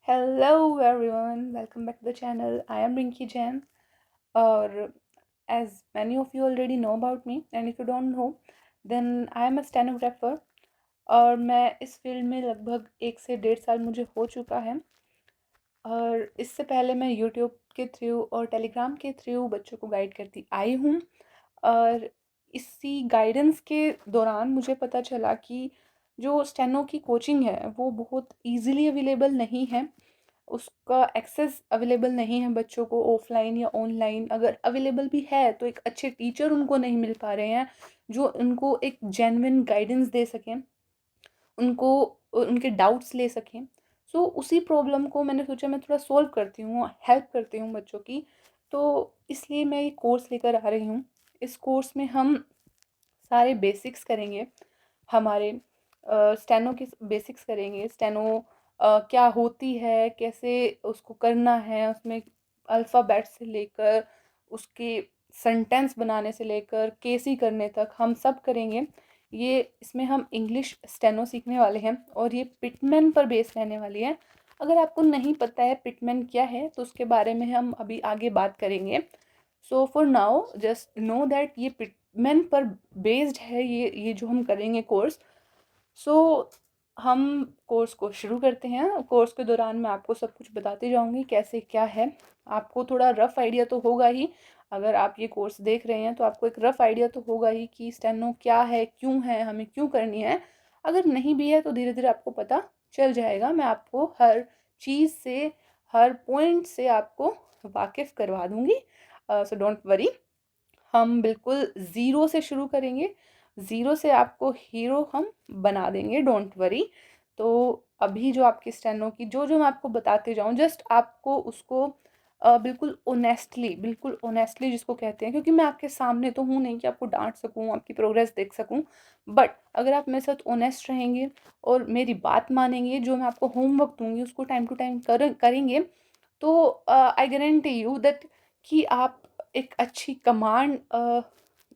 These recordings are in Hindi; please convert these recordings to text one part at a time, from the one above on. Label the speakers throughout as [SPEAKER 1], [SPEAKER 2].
[SPEAKER 1] Hello everyone, welcome back to the channel. I am Rinki Jain. Or as many of you already know about me, and if you don't know, then I am a stenographer. और मैं इस फील्ड में लगभग 1 से 1.5 साल मुझे हो चुका है। और इससे पहले मैं यूट्यूब के थ्रू और टेलीग्राम के थ्रू बच्चों को गाइड करती आई हूँ। और इसी गाइडेंस के दौरान मुझे पता चला कि जो स्टेनो की कोचिंग है वो बहुत इजीली अवेलेबल नहीं है। उसका एक्सेस अवेलेबल नहीं है बच्चों को, ऑफलाइन या ऑनलाइन। अगर अवेलेबल भी है तो एक अच्छे टीचर उनको नहीं मिल पा रहे हैं जो उनको एक जेन्युइन गाइडेंस दे सकें, उनको उनके डाउट्स ले सकें। सो उसी प्रॉब्लम को मैंने सोचा मैं थोड़ा सॉल्व करती हूँ, हेल्प करती हूँ बच्चों की। तो इसलिए मैं ये कोर्स लेकर आ रही हूँ। इस कोर्स में हम सारे बेसिक्स करेंगे। हमारे स्टेनो के बेसिक्स करेंगे। स्टेनो क्या होती है, कैसे उसको करना है, उसमें अल्फ़ाबेट से लेकर उसके सेंटेंस बनाने से लेकर केसी करने तक हम सब करेंगे। ये इसमें हम इंग्लिश स्टेनो सीखने वाले हैं और ये पिटमैन पर बेस रहने वाली है। अगर आपको नहीं पता है पिटमैन क्या है तो उसके बारे में हम अभी आगे बात करेंगे। So for now just know that ये पिटमैन पर बेस्ड है ये जो हम करेंगे कोर्स। सो हम कोर्स को शुरू करते हैं। कोर्स के दौरान मैं आपको सब कुछ बताती जाऊंगी कैसे क्या है। आपको थोड़ा रफ आइडिया तो होगा ही। अगर आप ये कोर्स देख रहे हैं तो आपको एक रफ आइडिया तो होगा ही कि स्टेनो क्या है, क्यों है, हमें क्यों करनी है। अगर नहीं भी है तो धीरे धीरे आपको पता चल जाएगा। मैं आपको हर चीज़ से, हर पॉइंट से आपको वाकिफ़ करवा दूंगी। So don't worry. हम बिल्कुल ज़ीरो से शुरू करेंगे। ज़ीरो से आपको हीरो हम बना देंगे, डोंट वरी। तो अभी जो आपकी स्टेनो की जो मैं आपको बताते जाऊँ, जस्ट आपको उसको बिल्कुल ऑनेस्टली जिसको कहते हैं, क्योंकि मैं आपके सामने तो हूँ नहीं कि आपको डाँट सकूँ, आपकी प्रोग्रेस देख सकूँ। बट अगर आप मेरे साथ ऑनेस्ट रहेंगे और मेरी बात मानेंगे, जो मैं आपको होमवर्क दूँगी उसको टाइम टू टाइम करेंगे, तो आई गारंटी यू दैट कि आप एक अच्छी कमांड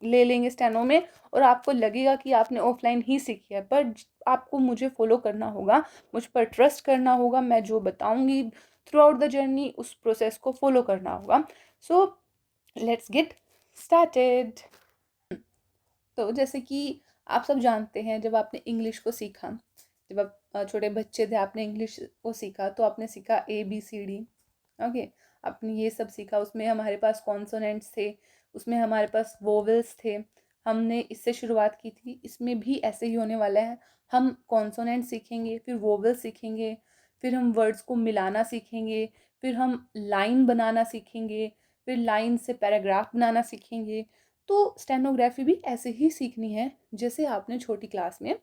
[SPEAKER 1] ले लेंगे स्टेनो में। और आपको लगेगा कि आपने ऑफलाइन ही सीखी है, पर आपको मुझे फॉलो करना होगा, मुझ पर ट्रस्ट करना होगा। मैं जो बताऊंगी थ्रू आउट द जर्नी उस प्रोसेस को फॉलो करना होगा। So let's get started. तो जैसे कि आप सब जानते हैं, जब आपने इंग्लिश को सीखा, जब आप छोटे बच्चे थे, आपने इंग्लिश को सीखा तो आपने सीखा ABCD। ओके, आपने ये सब सीखा। उसमें हमारे पास कॉन्सोनेंट्स थे, उसमें हमारे पास वोवेल्स थे। हमने इससे शुरुआत की थी, इसमें भी ऐसे ही होने वाला है। हम कॉन्सोनेंट सीखेंगे, फिर वोवेल्स सीखेंगे, फिर हम वर्ड्स को मिलाना सीखेंगे, फिर हम लाइन बनाना सीखेंगे, फिर लाइन से पैराग्राफ बनाना सीखेंगे। तो स्टेनोग्राफी भी ऐसे ही सीखनी है जैसे आपने छोटी क्लास में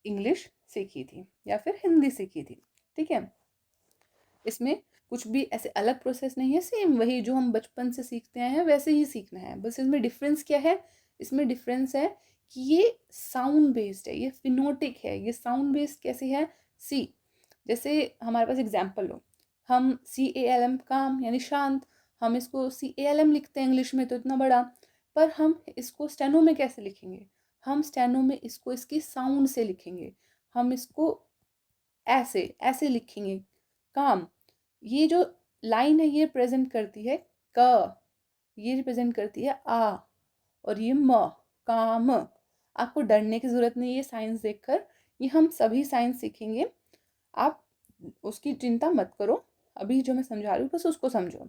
[SPEAKER 1] इंग्लिश सीखी थी या फिर हिंदी सीखी थी। ठीक है, इसमें कुछ भी ऐसे अलग प्रोसेस नहीं है, सेम वही जो हम बचपन से सीखते हैं वैसे ही सीखना है। बस इसमें डिफरेंस क्या है? इसमें डिफरेंस है कि ये साउंड बेस्ड है, ये फिनोटिक है। ये साउंड बेस्ड कैसे है? सी, जैसे हमारे पास एग्जाम्पल लो, हम CALM काम यानी शांत, हम इसको CALM लिखते हैं इंग्लिश में तो इतना बड़ा, पर हम इसको स्टेनो में कैसे लिखेंगे? हम स्टेनो में इसको इसकी साउंड से लिखेंगे। हम इसको ऐसे ऐसे लिखेंगे, काम। ये जो लाइन है ये प्रेजेंट करती है क, ये रिप्रेजेंट करती है आ, और ये म, काम। आपको डरने की ज़रूरत नहीं है साइंस देखकर, ये हम सभी साइंस सीखेंगे। आप उसकी चिंता मत करो, अभी जो मैं समझा रही हूँ बस उसको समझो।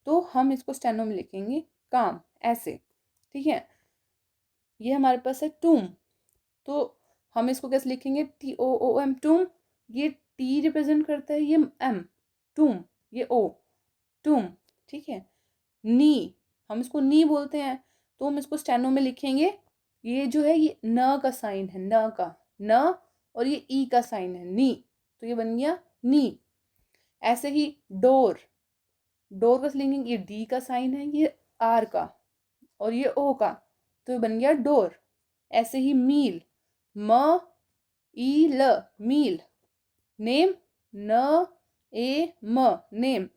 [SPEAKER 1] तो हम इसको स्टेनो में लिखेंगे काम ऐसे। ठीक है, ये हमारे पास है टूम, तो हम इसको कैसे लिखेंगे? TOOM, टूम। ये T रिप्रेजेंट करता है, ये M, टूम, ये O, टूम। ठीक है, नी, हम इसको नी बोलते हैं, तो हम इसको स्टेनो में लिखेंगे। ये जो है ये न का साइन है, न का, न, और ये ई का साइन है, नी, तो ये बन गया नी। ऐसे ही डोर, डोर का लिखेंगे, ये डी का साइन है, ये आर का, और ये ओ का, तो ये बन गया डोर। ऐसे ही मील, म ई ल, मील। नेम, न ए म, नेम।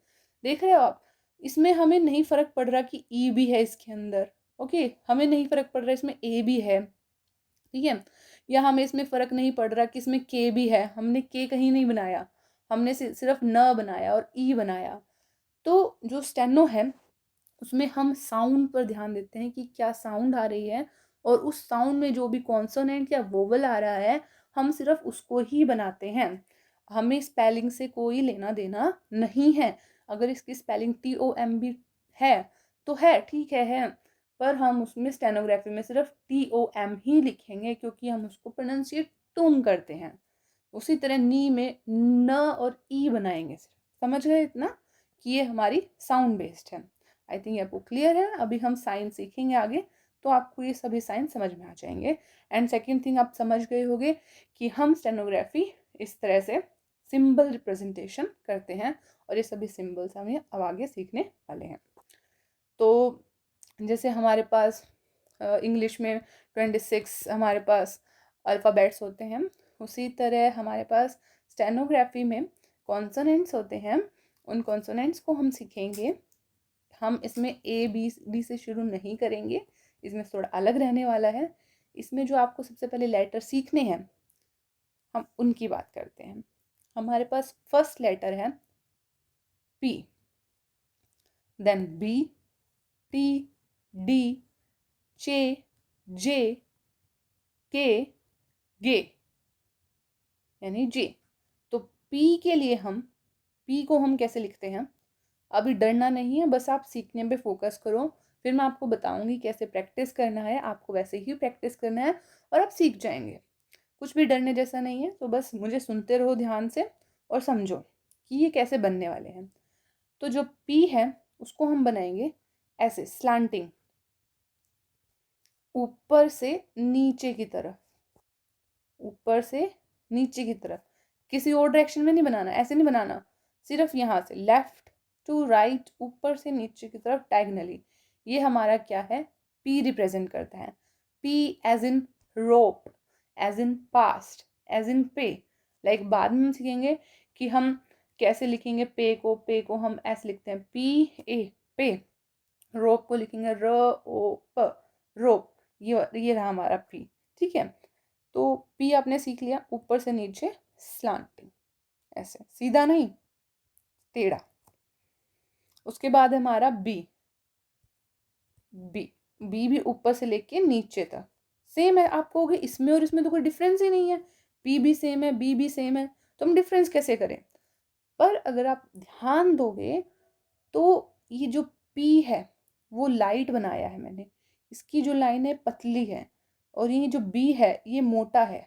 [SPEAKER 1] देख रहे हो आप, इसमें हमें नहीं फर्क पड़ रहा कि ई भी है इसके अंदर। ओके, हमें नहीं फर्क पड़ रहा इसमें ए भी है। ठीक है, या हमें इसमें फर्क नहीं पड़ रहा कि इसमें के भी है, हमने के कहीं नहीं बनाया। हमने सिर्फ न बनाया और ई बनाया। तो जो स्टेनो है उसमें हम साउंड पर ध्यान देते हैं कि क्या साउंड आ रही है, और उस साउंड में जो भी कॉन्सोनेंट या वोवल आ रहा है हम सिर्फ उसको ही बनाते हैं। हमें स्पेलिंग से कोई लेना देना नहीं है। अगर इसकी स्पेलिंग TOM भी है तो है, ठीक है, पर हम उसमें स्टेनोग्राफी में सिर्फ TOM ही लिखेंगे क्योंकि हम उसको प्रोनाउंसिएट टूम करते हैं। उसी तरह नी में न और ई बनाएंगे सिर्फ। समझ गए इतना कि ये हमारी साउंड बेस्ड है। आई थिंक आपको क्लियर है। अभी हम साइन सीखेंगे आगे, तो आपको ये सभी साइन समझ में आ जाएंगे। एंड सेकेंड थिंग आप समझ गए होंगे कि हम स्टेनोग्राफी इस तरह से सिंबल रिप्रेजेंटेशन करते हैं, और ये सभी सिंबल्स हम अब आगे सीखने वाले हैं। तो जैसे हमारे पास इंग्लिश में 26 हमारे पास अल्फ़ाबेट्स होते हैं, उसी तरह हमारे पास स्टेनोग्राफी में कॉन्सोनेंट्स होते हैं। उन कॉन्सोनेंट्स को हम सीखेंगे। हम इसमें ABD से शुरू नहीं करेंगे, इसमें थोड़ा अलग रहने वाला है। इसमें जो आपको सबसे पहले लेटर सीखने हैं हम उनकी बात करते हैं। हमारे पास फर्स्ट लेटर है P, then B, T, D, J, J, K, G यानी J। तो P के लिए हम P को हम कैसे लिखते हैं, अभी डरना नहीं है, बस आप सीखने पे फोकस करो। फिर मैं आपको बताऊंगी कैसे प्रैक्टिस करना है, आपको वैसे ही प्रैक्टिस करना है और आप सीख जाएंगे। कुछ भी डरने जैसा नहीं है, तो बस मुझे सुनते रहो ध्यान से और समझो कि ये कैसे बनने वाले हैं। तो जो P है उसको हम बनाएंगे ऐसे स्लैंटिंग, ऊपर से नीचे की तरफ, ऊपर से नीचे की तरफ, किसी और डायरेक्शन में नहीं बनाना, ऐसे नहीं बनाना, सिर्फ यहाँ से लेफ्ट टू राइट, ऊपर से नीचे की तरफ डायगनली। ये हमारा क्या है, P रिप्रेजेंट करता है। P as in rope, as in past, as in pay. Like बाद में हम सीखेंगे कि हम कैसे लिखेंगे पे को हम ऐसे लिखते हैं PA पे। रोप को लिखेंगे ROP रोप। ये रहा हमारा P, ठीक है। तो P आपने सीख लिया, ऊपर से नीचे स्लांटिंग, ऐसे सीधा नहीं, टेढ़ा। उसके बाद हमारा B, बी बी भी ऊपर से लेके नीचे तक सेम है। आप कहोगे इसमें और इसमें तो कोई डिफरेंस ही नहीं है, P भी सेम है, B भी सेम है, तो हम डिफरेंस कैसे करें। पर अगर आप ध्यान दोगे तो ये जो P है वो लाइट बनाया है मैंने, इसकी जो लाइन है पतली है, और ये जो B है ये मोटा है,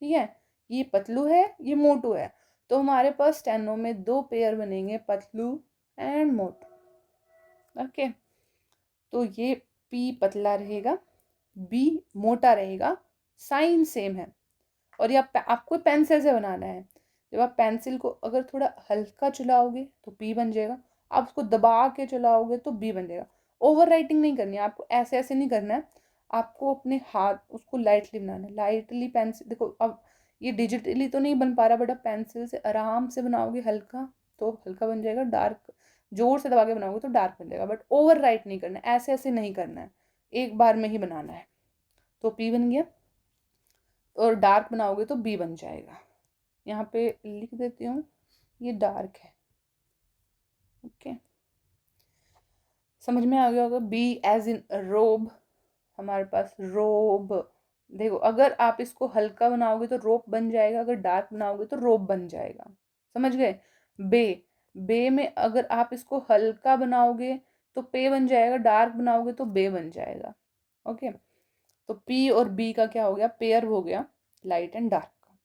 [SPEAKER 1] ठीक है। ये पतलू है, ये मोटू है। तो हमारे पास स्टेनो में दो पेयर बनेंगे, पतलू एंड मोटू। ओके, तो ये P पतला रहेगा, B मोटा रहेगा, साइन सेम है। और ये आपको पेंसिल से बनाना है। जब आप पेंसिल को अगर थोड़ा हल्का चलाओगे तो P बन जाएगा, आप उसको दबा के चलाओगे तो B बन जाएगा। ओवर राइटिंग नहीं करनी है आपको, ऐसे ऐसे नहीं करना है आपको, अपने हाथ उसको लाइटली बनाना है। लाइटली पेंसिल, देखो अब ये डिजिटली तो नहीं बन पा रहा, बट आप पेंसिल से आराम से बनाओगे हल्का तो हल्का बन जाएगा, डार्क जोर से दबा के बनाओगे तो डार्क बन जाएगा। बट ओवर राइट नहीं करना है, ऐसे ऐसे नहीं करना है, एक बार में ही बनाना है। तो P बन गया, और डार्क बनाओगे तो B बन जाएगा। यहाँ पे लिख देती हूँ, ये डार्क है। ओके, समझ में आ गया होगा। B एज इन रोब, हमारे पास रोब। देखो अगर आप इसको हल्का बनाओगे तो रोप बन जाएगा, अगर डार्क बनाओगे तो रोब बन जाएगा। समझ गए। बे, बे में अगर आप इसको हल्का बनाओगे तो पे बन जाएगा, डार्क बनाओगे तो बे बन जाएगा। ओके, तो P और B का क्या हो गया, पेयर हो गया, लाइट एंड डार्क का।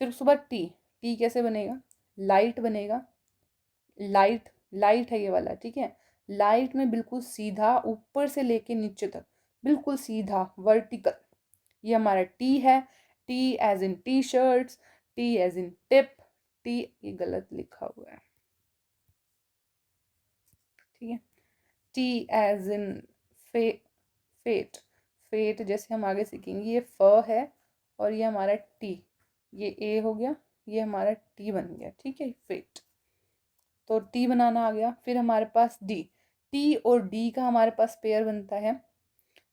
[SPEAKER 1] फिर उसके बाद टी कैसे बनेगा, लाइट बनेगा। लाइट, लाइट है ये वाला, ठीक है। लाइट में बिल्कुल सीधा ऊपर से लेके नीचे तक बिल्कुल सीधा वर्टिकल, ये हमारा टी है। T as in T shirts, T as in tip, T, ये गलत लिखा हुआ है, ठीक है। टी एज इन फे फेट, फेट जैसे हम आगे सीखेंगे, ये फ है और ये हमारा टी, ये ए हो गया, ये हमारा टी बन गया, ठीक है, फेट। तो टी बनाना आ गया। फिर हमारे पास डी, टी और डी का हमारे पास पेयर बनता है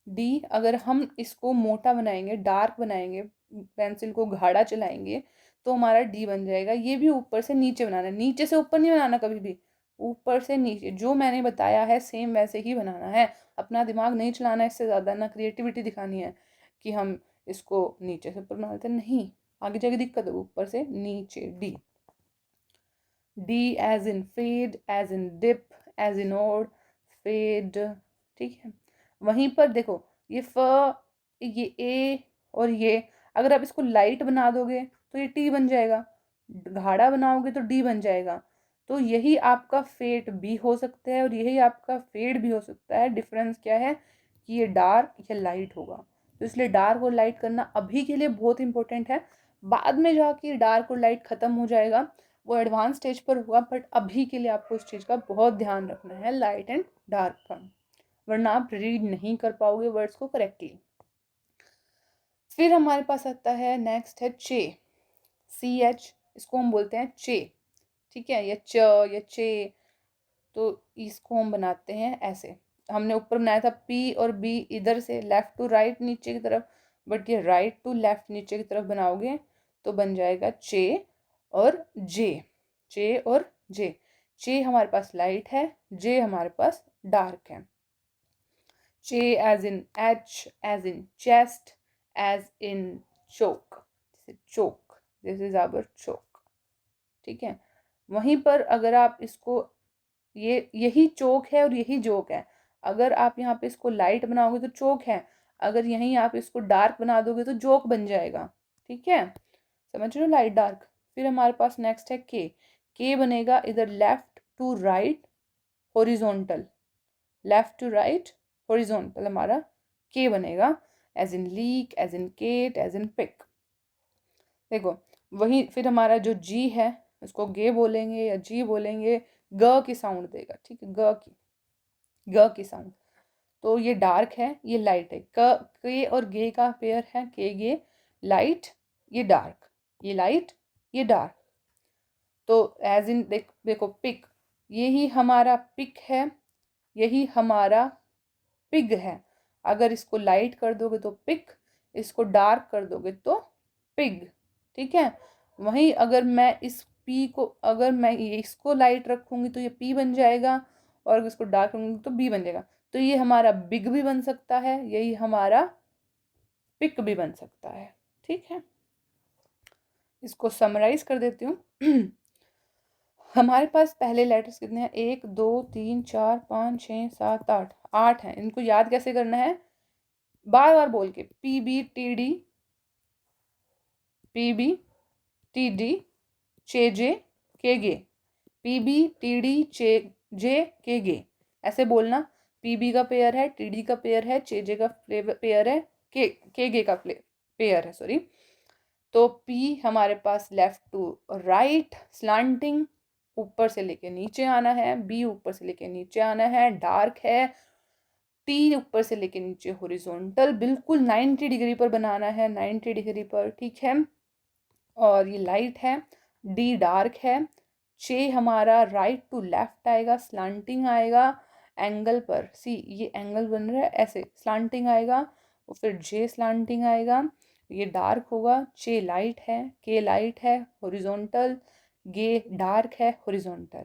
[SPEAKER 1] डी। अगर हम इसको मोटा बनाएंगे, डार्क बनाएंगे, पेंसिल को गाढ़ा चलाएंगे तो हमारा डी बन जाएगा। ये भी ऊपर से नीचे बनाना है, नीचे से ऊपर नहीं बनाना कभी भी, ऊपर से नीचे। जो मैंने बताया है सेम वैसे ही बनाना है, अपना दिमाग नहीं चलाना इससे ज़्यादा, ना क्रिएटिविटी दिखानी है कि हम इसको नीचे से ऊपर बना देते नहीं, आगे जाके दिक्कत है। ऊपर से नीचे D, D as in fade, as in dip, as in odd, fade, ठीक है। वहीं पर देखो ये फ, ये ए और ये, अगर आप इसको लाइट बना दोगे तो ये टी बन जाएगा, गाढ़ा बनाओगे तो डी बन जाएगा। तो यही आपका फेट भी हो सकता है और यही आपका फेड भी हो सकता है। डिफरेंस क्या है कि ये डार्क या लाइट होगा। तो इसलिए डार्क और लाइट करना अभी के लिए बहुत इंपॉर्टेंट है। बाद में जाके डार्क और लाइट खत्म हो जाएगा, वो एडवांस स्टेज पर होगा, बट अभी के लिए आपको इस चीज़ का बहुत ध्यान रखना है, लाइट एंड डार्क का, वरना आप रीड नहीं कर पाओगे वर्ड्स को करेक्टली। फिर हमारे पास आता है नेक्स्ट है चे, सी एच, इसको हम बोलते हैं चे, ठीक है, या च या चे। तो इसको हम बनाते हैं ऐसे, हमने ऊपर बनाया था पी और बी इधर से लेफ्ट टू राइट नीचे की तरफ, बट ये राइट टू लेफ्ट नीचे की तरफ बनाओगे तो बन जाएगा चे और जे, चे और जे। चे हमारे पास लाइट है, जे हमारे पास डार्क है। Ch as in H, as in chest, as in choke, जैसे चोक, जैसे जाबर चोक, ठीक है। वहीं पर अगर आप इसको, ये यही चोक है और यही जोक है, अगर आप यहाँ पे इसको लाइट बनाओगे तो चोक है, अगर यहीं आप इसको डार्क बना दोगे तो जोक बन जाएगा, ठीक है, समझ रहे हो, लाइट डार्क। फिर हमारे पास नेक्स्ट है के बनेगा इधर left to right horizontal, left to right horizontal हमारा के बनेगा, as in leak, as in Kate, as in pick. देखो वही फिर हमारा जो जी है उसको गे बोलेंगे या जी बोलेंगे, ग की साउंड देगा, ठीक है, ग की साउंड। तो ये डार्क है, ये लाइट है, के और गे का पेयर है, के गे, लाइट, ये डार्क, ये लाइट, ये डार्क। तो एज इन देखो पिक, यही हमारा पिक है, यही हमारा पिग है। अगर इसको लाइट कर दोगे तो पिक, इसको डार्क कर दोगे तो पिग, ठीक है। वहीं अगर मैं इस पी को, अगर मैं इसको लाइट रखूंगी तो ये पी बन जाएगा, और अगर इसको डार्क रखूंगी तो बी बन जाएगा। तो ये हमारा बिग भी बन सकता है, यही हमारा पिक भी बन सकता है, ठीक है। इसको समराइज कर देती हूँ। हमारे पास पहले लेटर्स कितने हैं, 1 2 3 4 5 6 7 8, 8 हैं। इनको याद कैसे करना है, बार बार बोल के, P B T D, P B T D चे जे के गे, पी बी टी डी चे जे के गे, ऐसे बोलना। पी बी का पेयर है, टी डी का पेयर है, चे जे का पेयर है, के गे का पेयर है, सॉरी। तो पी हमारे पास लेफ्ट टू राइट स्लांटिंग, ऊपर से लेके नीचे आना है, बी ऊपर से लेके नीचे आना है, डार्क है, टी ऊपर से लेके नीचे हॉरिजॉन्टल, बिल्कुल 90 डिग्री पर बनाना है, 90 डिग्री पर, ठीक है। और ये लाइट है, डी डार्क है, चे हमारा राइट टू लेफ्ट आएगा, स्लांटिंग आएगा एंगल पर, सी ये एंगल बन रहा है ऐसे, स्लांटिंग आएगा, और फिर जे स्लांटिंग आएगा, ये डार्क होगा, चे लाइट है, के लाइट है हॉरिजॉन्टल, गे डार्क है हॉरिजॉन्टल,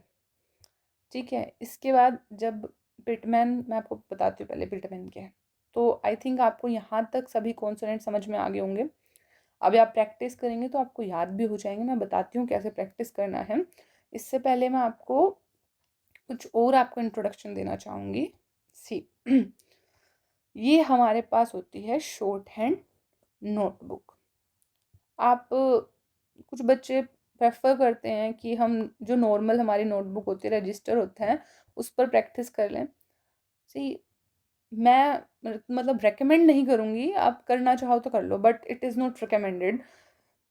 [SPEAKER 1] ठीक है। इसके बाद जब पिटमैन, मैं आपको बताती हूँ पहले पिटमैन क्या है। तो आई थिंक आपको यहाँ तक सभी कॉन्सोनेंट समझ में आ गए होंगे। अभी आप प्रैक्टिस करेंगे तो आपको याद भी हो जाएंगे। मैं बताती हूँ कैसे प्रैक्टिस करना है। इससे पहले मैं आपको कुछ और आपको इंट्रोडक्शन देना चाहूँगी। सी ये हमारे पास होती है शॉर्ट हैंड नोटबुक। आप कुछ बच्चे प्रेफर करते हैं कि हम जो नॉर्मल हमारी नोटबुक होती है, रजिस्टर होता है, उस पर प्रैक्टिस कर लें। सी मैं मतलब रेकमेंड नहीं करूँगी, आप करना चाहो तो कर लो, but it is not recommended.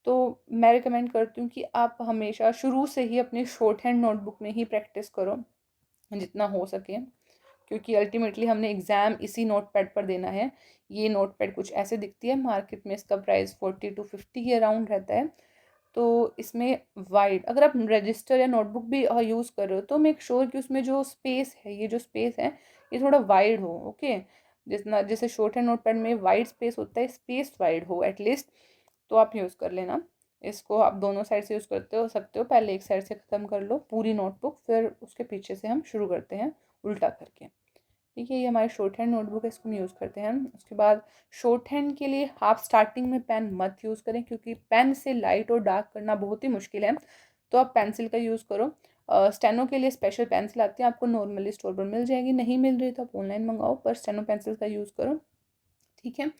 [SPEAKER 1] तो मैं रिकमेंड करती हूँ कि आप हमेशा शुरू से ही अपनी शॉर्ट हैंड नोटबुक में ही प्रैक्टिस करो जितना हो सके, क्योंकि अल्टीमेटली हमने एग्ज़ाम इसी नोट पैड पर देना है। ये नोट पैड कुछ ऐसे दिखती है, मार्केट में इसका प्राइस 40 to 50 के अराउंड रहता है। तो इसमें वाइड, अगर आप रजिस्टर या नोटबुक भी यूज़ कर रहे हो तो मेक श्योर कि उसमें जो स्पेस है, ये जो स्पेस है ये थोड़ा वाइड हो, ओके। जितना जैसे शॉर्ट हैंड नोट पैड में वाइड स्पेस होता है, स्पेस वाइड हो एटलीस्ट, तो आप यूज़ कर लेना। इसको आप दोनों साइड से यूज़ करते हो सकते हो। पहले एक साइड से ख़त्म कर लो पूरी नोटबुक, फिर उसके पीछे से हम शुरू करते हैं उल्टा करके। ठीक है, ये हमारी शॉर्ट हैंड नोटबुक है, इसको हम यूज़ करते हैं। उसके बाद शॉर्ट हैंड के लिए आप स्टार्टिंग में पेन मत यूज़ करें, क्योंकि पेन से लाइट और डार्क करना बहुत ही मुश्किल है, तो आप पेंसिल का यूज़ करो। स्टेनो के लिए स्पेशल पेंसिल आती है, आपको नॉर्मली स्टोर पर मिल जाएगी, नहीं मिल रही तो आप ऑनलाइन मंगाओ, पर स्टेनो पेंसिल का यूज़ करो। ठीक है,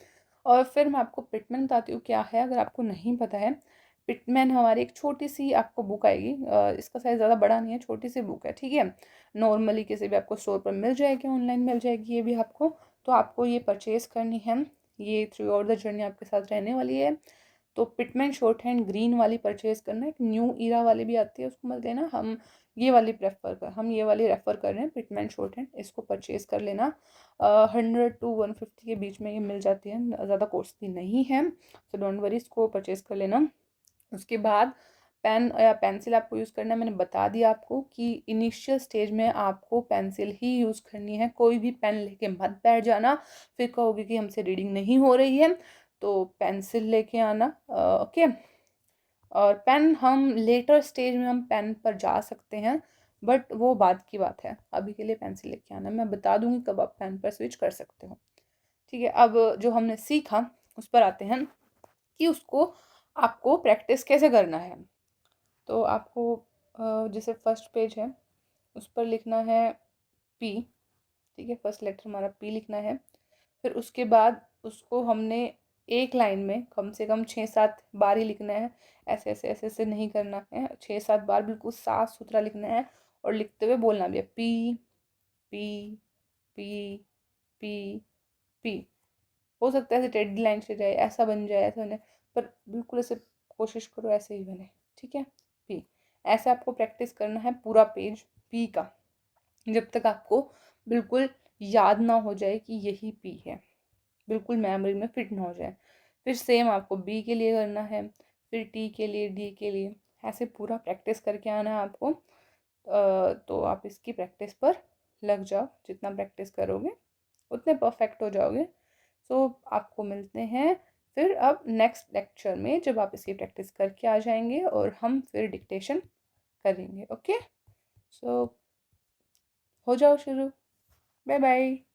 [SPEAKER 1] और फिर मैं आपको पिटमैन बताती हूँ क्या है, अगर आपको नहीं पता है। पिटमैन हमारी एक छोटी सी आपको बुक आएगी, इसका साइज़ ज़्यादा बड़ा नहीं है, छोटी सी बुक है। ठीक है, नॉर्मली किसी भी आपको स्टोर पर मिल जाएगी, ऑनलाइन मिल जाएगी ये भी आपको। तो आपको ये परचेज़ करनी है, ये थ्रू आउट द जर्नी आपके साथ रहने वाली है। तो पिटमैन शॉर्ट हैंड ग्रीन वाली परचेज़ करना है। एक न्यू ईरा वाली भी आती है, उसको मत लेना, हम ये वाली रेफ़र कर रहे हैं, पिटमैन शॉर्ट हैंड, इसको परचेज़ कर लेना। 100 टू 150 के बीच में ये मिल जाती है, ज़्यादा कॉस्टली नहीं है, तो डोंट वरी, इसको परचेज़ कर लेना। उसके बाद पेन या पेंसिल आपको यूज़ करना है। मैंने बता दिया आपको कि इनिशियल स्टेज में आपको पेंसिल ही यूज़ करनी है, कोई भी पेन लेके मत बैठ जाना, फिर कहोगे कि हमसे रीडिंग नहीं हो रही है। तो पेंसिल लेके आना, ओके। और पेन हम लेटर स्टेज में हम पेन पर जा सकते हैं, बट वो बाद की बात है, अभी के लिए पेंसिल लेके आना। मैं बता दूंगी कब आप पेन पर स्विच कर सकते हो। ठीक है, अब जो हमने सीखा उस पर आते हैं कि उसको आपको प्रैक्टिस कैसे करना है। तो आपको जैसे फर्स्ट पेज है, उस पर लिखना है पी। ठीक है, फर्स्ट लेटर हमारा पी लिखना है। फिर उसके बाद उसको हमने एक लाइन में कम से कम 6-7 बार ही लिखना है, ऐसे ऐसे ऐसे ऐसे नहीं करना है, 6-7 बार बिल्कुल साफ सुथरा लिखना है, और लिखते हुए बोलना भी है P P P P P. हो सकता है ऐसे टेढ़ी लाइन से जाए, ऐसा बन जाए, ऐसा बने, पर बिल्कुल ऐसे कोशिश करो ऐसे ही बने। ठीक है, पी। ऐसे आपको प्रैक्टिस करना है पूरा पेज पी का, जब तक आपको बिल्कुल याद ना हो जाए कि यही पी है, बिल्कुल मेमोरी में फिट ना हो जाए। फिर सेम आपको बी के लिए करना है, फिर टी के लिए, डी के लिए, ऐसे पूरा प्रैक्टिस करके आना है आपको। तो आप इसकी प्रैक्टिस पर लग जाओ, जितना प्रैक्टिस करोगे उतने परफेक्ट हो जाओगे। सो आपको मिलते हैं फिर अब नेक्स्ट लेक्चर में, जब आप इसकी प्रैक्टिस करके आ जाएंगे और हम फिर डिक्टेशन करेंगे। ओके, सो हो जाओ शुरू। Bye bye.